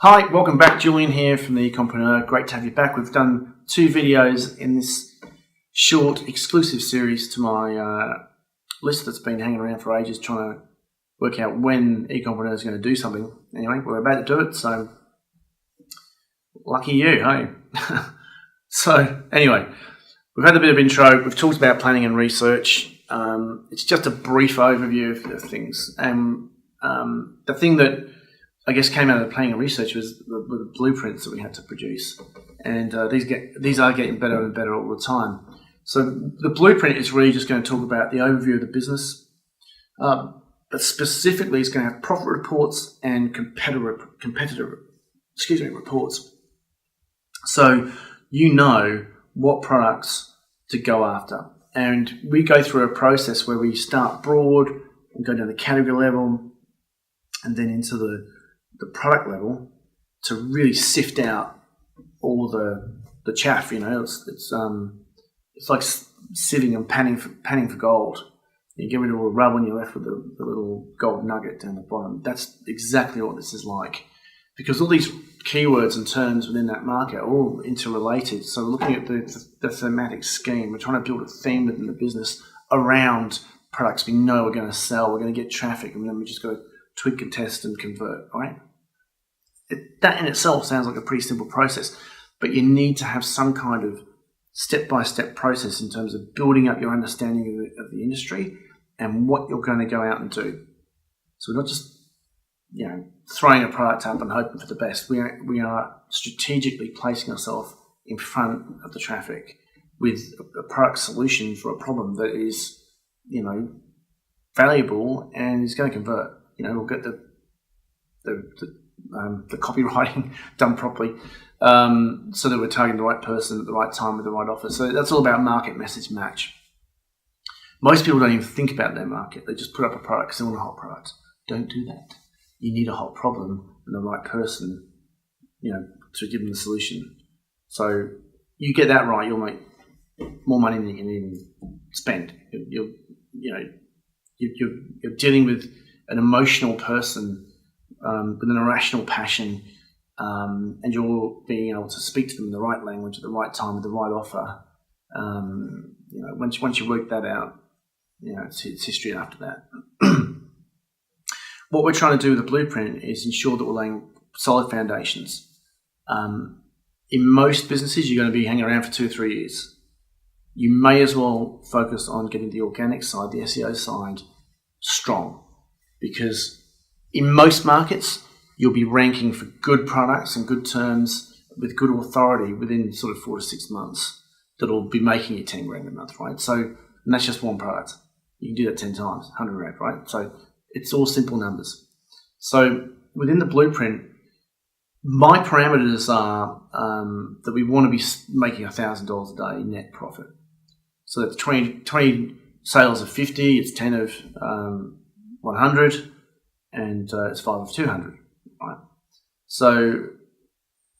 Hi, welcome back. Julian here from the Ecompreneur. Great to have you back. We've done 2 videos in this short exclusive series to my list that's been hanging around for ages, trying to work out when Ecompreneur is going to do something. Anyway, we're about to do it, so lucky you, hey? So anyway, we've had a bit of intro. We've talked about planning and research. It's just a brief overview of things. And the thing that I guess came out of the planning and research was the blueprints that we had to produce, and these are getting better and better all the time. So the blueprint is really just going to talk about the overview of the business, but specifically it's going to have profit reports and competitor reports. So you know what products to go after, and we go through a process where we start broad and go down the category level, and then into the product level to really sift out all the chaff. You know, it's like sieving and panning for gold. You get rid of all the rubble and you're left with the little gold nugget down the bottom. That's exactly what this is like, because all these keywords and terms within that market are all interrelated. So we're looking at the thematic scheme. We're trying to build a theme within the business around products we know we're going to sell. We're going to get traffic, and then we just got to tweak and test and convert, right? That in itself sounds like a pretty simple process, but you need to have some kind of step-by-step process in terms of building up your understanding of the industry and what you're going to go out and do. So we're not just, throwing a product up and hoping for the best. We are strategically placing ourselves in front of the traffic with a product solution for a problem that is, valuable and is going to convert. We'll get the copywriting done properly, so that we're targeting the right person at the right time with the right offer. So that's all about market message match. Most people don't even think about their market. They just put up a product, sell a hot product. Don't do that. You need a hot problem and the right person, to give them the solution. So you get that right, you'll make more money than you can even spend. You're dealing with an emotional person with an irrational passion, and you're being able to speak to them in the right language at the right time with the right offer. Once you work that out, it's history after that. What we're trying to do with the blueprint is ensure that we're laying solid foundations. In most businesses, you're going to be hanging around for 2 or 3 years. You may as well focus on getting the organic side, the SEO side, strong, because in most markets, you'll be ranking for good products and good terms with good authority within sort of 4 to 6 months that'll be making you 10 grand a month, right? So, and that's just one product. You can do that 10 times, 100 grand, right? So it's all simple numbers. So within the blueprint, my parameters are that we want to be making $1,000 a day net profit. So that's 20 sales of 50, it's 10 of 100, and it's 5 of 200, right? So,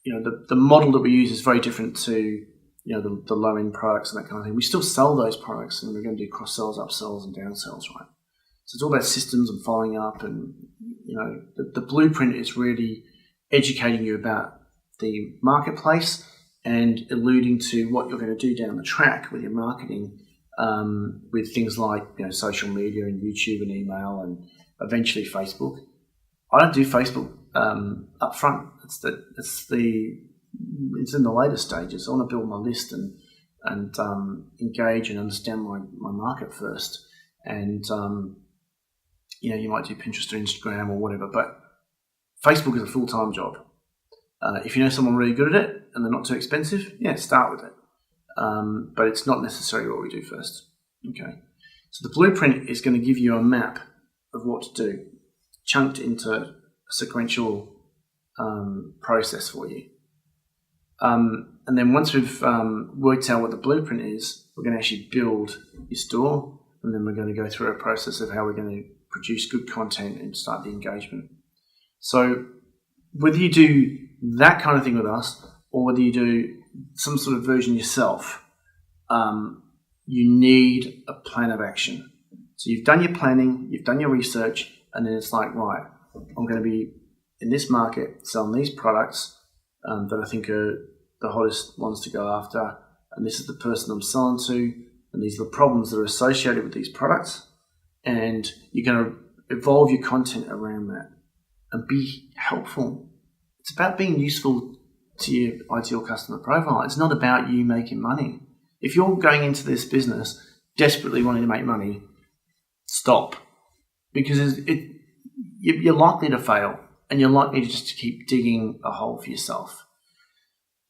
the model that we use is very different to, the low-end products and that kind of thing. We still sell those products, and we're going to do cross-sells, upsells, and downsells, right? So it's all about systems and following up, and, the blueprint is really educating you about the marketplace and alluding to what you're going to do down the track with your marketing, with things like, social media and YouTube and email and eventually Facebook. I don't do Facebook up front. It's in the later stages. I want to build my list and engage and understand my market first. And you might do Pinterest or Instagram or whatever, but Facebook is a full-time job. If you know someone really good at it and they're not too expensive, start with it. But it's not necessarily what we do first. Okay. So the blueprint is going to give you a map of what to do, chunked into a sequential process for you. And then once we've worked out what the blueprint is, we're going to actually build your store, and then we're going to go through a process of how we're going to produce good content and start the engagement. So whether you do that kind of thing with us, or whether you do some sort of version yourself, you need a plan of action. So you've done your planning, you've done your research, and then it's like, right, I'm going to be in this market, selling these products that I think are the hottest ones to go after, and this is the person I'm selling to, and these are the problems that are associated with these products, and you're going to evolve your content around that and be helpful. It's about being useful to your ideal customer profile. It's not about you making money. If you're going into this business desperately wanting to make money, stop, because you're likely to fail, and you're likely to just keep digging a hole for yourself.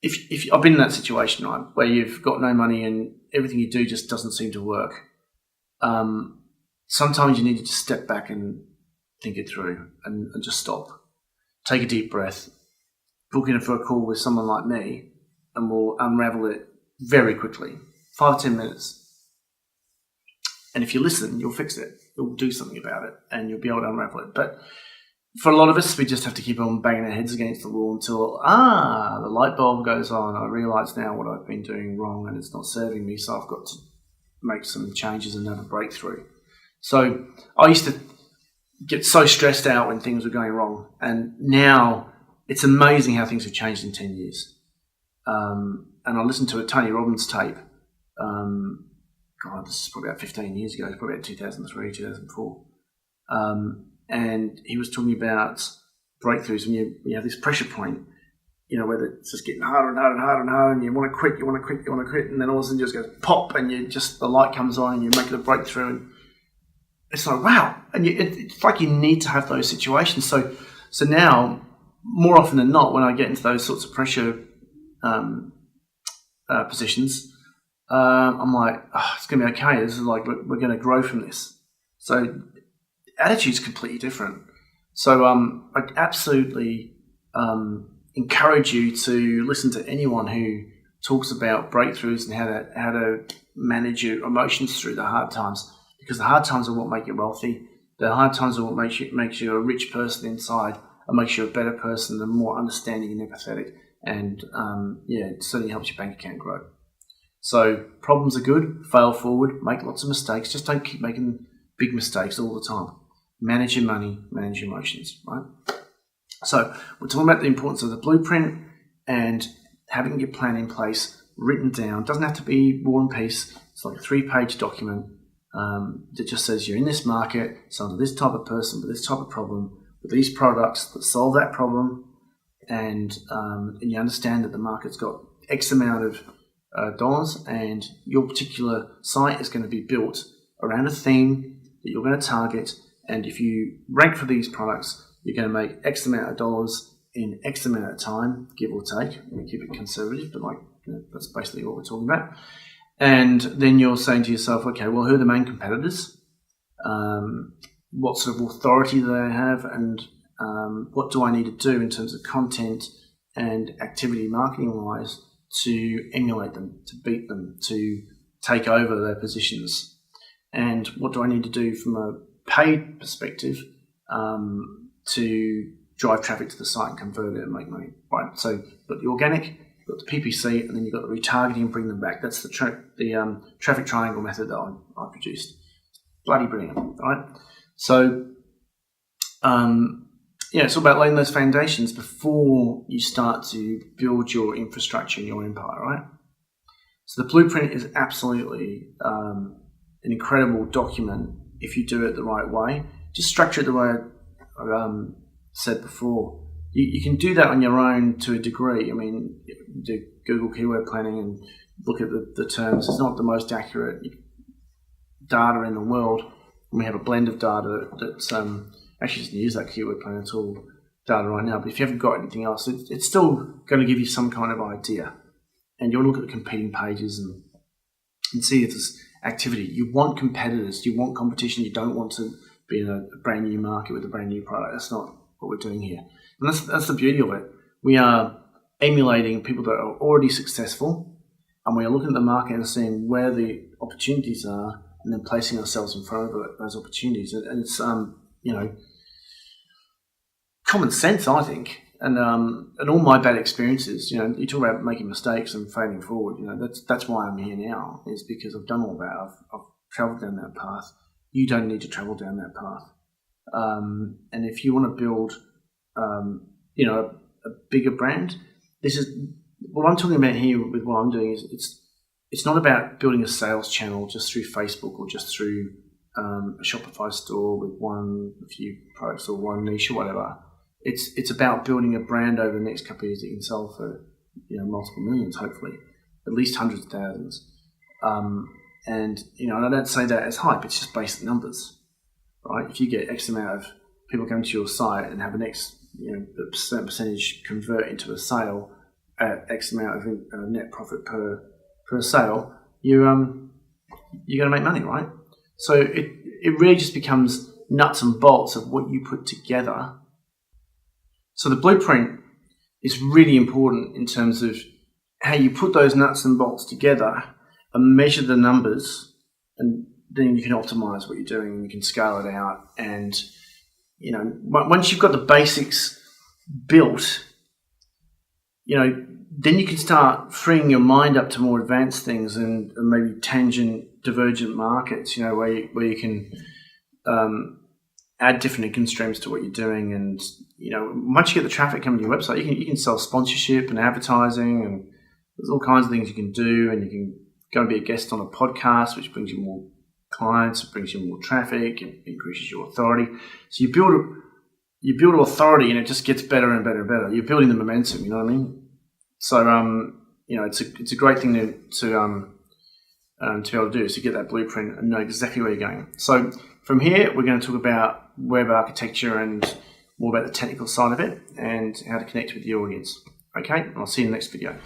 If I've been in that situation, right, where you've got no money and everything you do just doesn't seem to work. Sometimes you need to just step back and think it through and just stop. Take a deep breath, book in for a call with someone like me, and we'll unravel it very quickly, 5 or 10 minutes. And if you listen, you'll fix it. You'll do something about it, and you'll be able to unravel it. But for a lot of us, we just have to keep on banging our heads against the wall until, the light bulb goes on. I realise now what I've been doing wrong, and it's not serving me, so I've got to make some changes and have a breakthrough. So I used to get so stressed out when things were going wrong, and now it's amazing how things have changed in 10 years. And I listened to a Tony Robbins tape. This is probably about 15 years ago. It's probably about 2003, 2004. And he was talking about breakthroughs when you have this pressure point, where it's just getting harder and harder and harder and harder, and you want to quit, and then all of a sudden it just goes pop, and the light comes on, and you make the breakthrough, and it's like, wow. And it's like you need to have those situations. So now, more often than not, when I get into those sorts of pressure positions, I'm like, it's going to be okay. This is like, we're going to grow from this. So attitude's completely different. So I absolutely encourage you to listen to anyone who talks about breakthroughs and how to manage your emotions through the hard times, because the hard times are what make you wealthy. The hard times are what makes you a rich person inside, and makes you a better person and more understanding and empathetic. And it certainly helps your bank account grow. So problems are good. Fail forward. Make lots of mistakes. Just don't keep making big mistakes all the time. Manage your money. Manage your emotions. Right. So we're talking about the importance of the blueprint and having your plan in place, written down. It doesn't have to be War and Peace. It's like a 3-page document that just says you're in this market, selling to this type of person with this type of problem, with these products that solve that problem, and you understand that the market's got X amount of dollars, and your particular site is going to be built around a theme that you're going to target. And if you rank for these products, you're going to make X amount of dollars in X amount of time, give or take. We keep it conservative, but that's basically what we're talking about. And then you're saying to yourself, okay, well, who are the main competitors? What sort of authority do they have? And what do I need to do in terms of content and activity marketing-wise to emulate them, to beat them, to take over their positions? And what do I need to do from a paid perspective to drive traffic to the site and convert it and make money? Right. So you've got the organic, you've got the PPC, and then you've got the retargeting and bring them back. That's the traffic triangle method that I produced. Bloody brilliant. All right. So it's all about laying those foundations before you start to build your infrastructure and your empire, right? So the blueprint is absolutely an incredible document if you do it the right way. Just structure it the way I said before. You can do that on your own to a degree. I mean, do Google keyword planning and look at the terms. It's not the most accurate data in the world. We have a blend of data that's actually doesn't use that keyword planning tool data right now. But if you haven't got anything else, it's still going to give you some kind of idea. And you'll look at the competing pages and see if there's activity. You want competitors. You want competition. You don't want to be in a brand new market with a brand new product. That's not what we're doing here. And that's the beauty of it. We are emulating people that are already successful, and we are looking at the market and seeing where the opportunities are, and then placing ourselves in front of those opportunities. And it's common sense, I think. And all my bad experiences, you talk about making mistakes and failing forward. That's why I'm here now, is because I've done all that. I've travelled down that path. You don't need to travel down that path. And if you want to build a bigger brand. This is what I'm talking about here with what I'm doing. Is it's not about building a sales channel just through Facebook or just through a Shopify store with a few products or one niche or whatever. It's about building a brand over the next couple of years that you can sell for multiple millions, hopefully, at least hundreds of thousands. And I don't say that as hype. It's just basic numbers, right? If you get X amount of people come to your site and have an X, a certain percentage convert into a sale at X amount of net profit per sale, you're going to make money, right? So it really just becomes nuts and bolts of what you put together. So the blueprint is really important in terms of how you put those nuts and bolts together and measure the numbers, and then you can optimize what you're doing and you can scale it out. And once you've got the basics built, then you can start freeing your mind up to more advanced things and maybe tangent, divergent markets, where you can add different income streams to what you're doing. And once you get the traffic coming to your website, you can sell sponsorship and advertising, and there's all kinds of things you can do. And you can go and be a guest on a podcast, which brings you more clients, it brings you more traffic, and increases your authority. So you build authority, and it just gets better and better and better. You're building the momentum. You know what I mean? So it's a great thing to be able to do, is to get that blueprint and know exactly where you're going. So from here, we're going to talk about web architecture and more about the technical side of it and how to connect with the audience. Okay, I'll see you in the next video.